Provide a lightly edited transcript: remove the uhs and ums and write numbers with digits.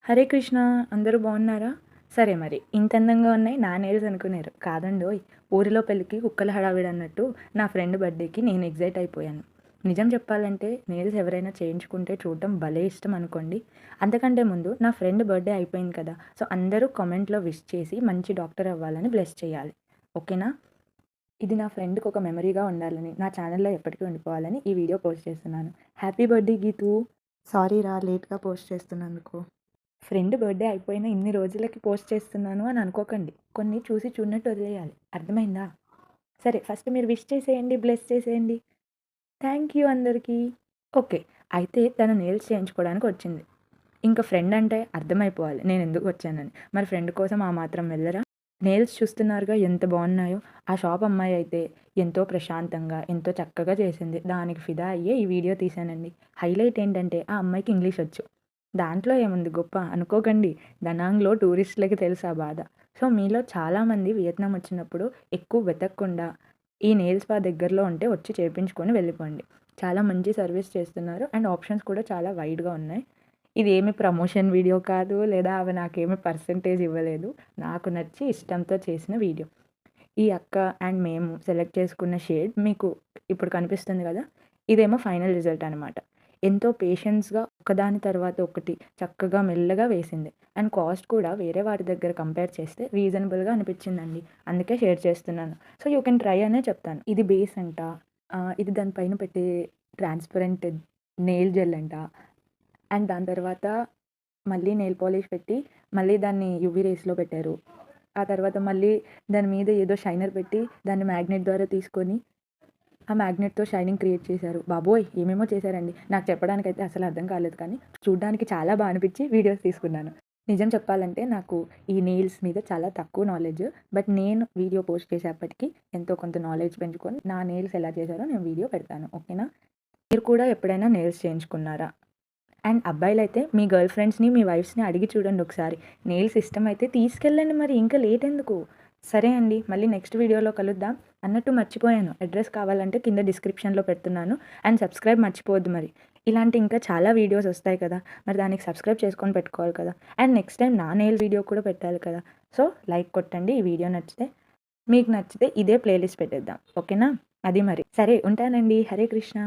హరే కృష్ణ. అందరూ బాగున్నారా? సరే మరి ఇంత అందంగా ఉన్నాయి నా నెయిల్స్ అనుకున్నారు. కాదండోయ్, ఊరిలో పెళ్ళికి కుక్కల హడావిడి అన్నట్టు నా ఫ్రెండ్ బర్త్డేకి నేను ఎగ్జైట్ అయిపోయాను. నిజం చెప్పాలంటే నెయిల్స్ ఎవరైనా చేయించుకుంటే చూడటం భలే ఇష్టం అనుకోండి. అంతకంటే ముందు నా ఫ్రెండ్ బర్త్డే అయిపోయింది కదా, సో అందరూ కామెంట్లో విష్ చేసి మంచి డాక్టర్ అవ్వాలని బ్లెస్ చేయాలి. ఓకేనా? ఇది నా ఫ్రెండ్కి ఒక మెమరీగా ఉండాలని, నా ఛానల్లో ఎప్పటికీ ఉండిపోవాలని ఈ వీడియో పోస్ట్ చేస్తున్నాను. Happy birthday Geethu. సారీ రా లేట్గా పోస్ట్ చేస్తున్నందుకు. ఫ్రెండ్ బర్త్డే అయిపోయిన ఇన్ని రోజులకి పోస్ట్ చేస్తున్నాను అని అనుకోకండి. కొన్ని చూసి చూడనట్టు వదిలేయాలి. అర్థమైందా? సరే, ఫస్ట్ మీరు విష్ చేసేయండి, బ్లెస్ చేసేయండి. థ్యాంక్ యూ అందరికీ. ఓకే. అయితే తను నెయిల్స్ చేయించుకోవడానికి వచ్చింది. ఇంకా ఫ్రెండ్ అంటే అర్థమైపోవాలి నేను ఎందుకు వచ్చానని. మరి ఫ్రెండ్ కోసం ఆ మాత్రం వెళ్ళరా? నెయిల్స్ చూస్తున్నారుగా ఎంత బాగున్నాయో. ఆ షాప్ అమ్మాయి అయితే ఎంతో ప్రశాంతంగా ఎంతో చక్కగా చేసింది. దానికి ఫిదా అయ్యే ఈ వీడియో తీశానండి. హైలైట్ ఏంటంటే ఆ అమ్మాయికి ఇంగ్లీష్ వచ్చు. దాంట్లో ఏముంది గొప్ప అనుకోకండి. దనాంగ్‌లో టూరిస్టులకి తెలుసు ఆ బాధ. సో, మీలో చాలామంది వియత్నాం వచ్చినప్పుడు ఎక్కువ వెతకకుండా ఈ నెయిల్ స్పా దగ్గరలో ఉంటే వచ్చి చేపించుకొని వెళ్ళిపోండి. చాలా మంచి సర్వీస్ చేస్తున్నారు అండ్ ఆప్షన్స్ కూడా చాలా వైడ్‌గా ఉన్నాయి. ఇదేమి ప్రమోషన్ వీడియో కాదు, లేదా ఆమె నాకేమి పర్సెంటేజ్ ఇవ్వలేదు. నాకు నచ్చి ఇష్టంతో చేసిన వీడియో. ఈ అక్క అండ్ మేము సెలెక్ట్ చేసుకున్న షేడ్ మీకు ఇప్పుడు కనిపిస్తుంది కదా! ఇదేమో ఫైనల్ రిజల్ట్ అనమాట. ఎంతో పేషెన్స్‌గా ఒకదాని తర్వాత ఒకటి చక్కగా మెల్లగా వేసింది. అండ్ కాస్ట్ కూడా వేరే వాటి దగ్గర కంపేర్ చేస్తే రీజనబుల్‌గా అనిపించిందండి. అందుకే షేర్ చేస్తున్నాను. సో, యూ కెన్ ట్రై అనే చెప్తాను. ఇది బేస్ అంట. ఇది దాని పైన పెట్టే ట్రాన్స్‌పరెంట్ నెయిల్ జెల్ అంట. అండ్ దాని తర్వాత మళ్ళీ నెయిల్ పాలిష్ పెట్టి మళ్ళీ దాన్ని యూవీ రేస్‌లో పెట్టారు. ఆ తర్వాత మళ్ళీ దాని మీద ఏదో షైనర్ పెట్టి దాన్ని మ్యాగ్నెట్ ద్వారా తీసుకొని ఆ మ్యాగ్నెట్‌తో షైనింగ్ క్రియేట్ చేశారు. బాబోయ్! ఏమేమో చేశారండి. నాకు చెప్పడానికైతే అసలు అర్థం కాలేదు కానీ, చూడ్డానికి చాలా బా అనిపించి వీడియోస్ తీసుకున్నాను. నిజం చెప్పాలంటే నాకు ఈ నెయిల్స్ మీద చాలా తక్కువ నాలెడ్జ్. బట్ నేను వీడియో పోస్ట్ చేసేప్పటికి ఎంతో కొంత నాలెడ్జ్ పెంచుకొని నా నెయిల్స్ ఎలా చేశారో నేను వీడియో పెడతాను. ఓకేనా? మీరు కూడా ఎప్పుడైనా నెయిల్స్ చేయించుకున్నారా? అండ్ అబ్బాయిలైతే మీ గర్ల్ ఫ్రెండ్స్‌ని, మీ వైఫ్స్‌ని అడిగి చూడండి ఒకసారి. నెయిల్స్ ఇష్టమైతే తీసుకెళ్ళండి మరి ఇంకా లేట్ ఎందుకు? సరే అండి. మళ్ళీ నెక్స్ట్ వీడియోలో కలుద్దాం. అన్నట్టు మర్చిపోయాను. అడ్రెస్ కావాలంటే కింద డిస్క్రిప్షన్‌లో పెడుతున్నాను. అండ్ సబ్స్క్రైబ్ మర్చిపోవద్దు మరి. ఇలాంటి ఇంకా చాలా వీడియోస్ వస్తాయి కదా! మరి దానికి సబ్స్క్రైబ్ చేసుకొని పెట్టుకోవాలి కదా! అండ్ నెక్స్ట్ టైమ్ నా నెయిల్ వీడియో కూడా పెట్టాలి కదా! సో, లైక్ కొట్టండి ఈ వీడియో నచ్చితే. మీకు నచ్చితే ఇదే ప్లేలిస్ట్ పెట్టేద్దాం. ఓకేనా? అది మరి. సరే ఉంటానండి. హరే కృష్ణ.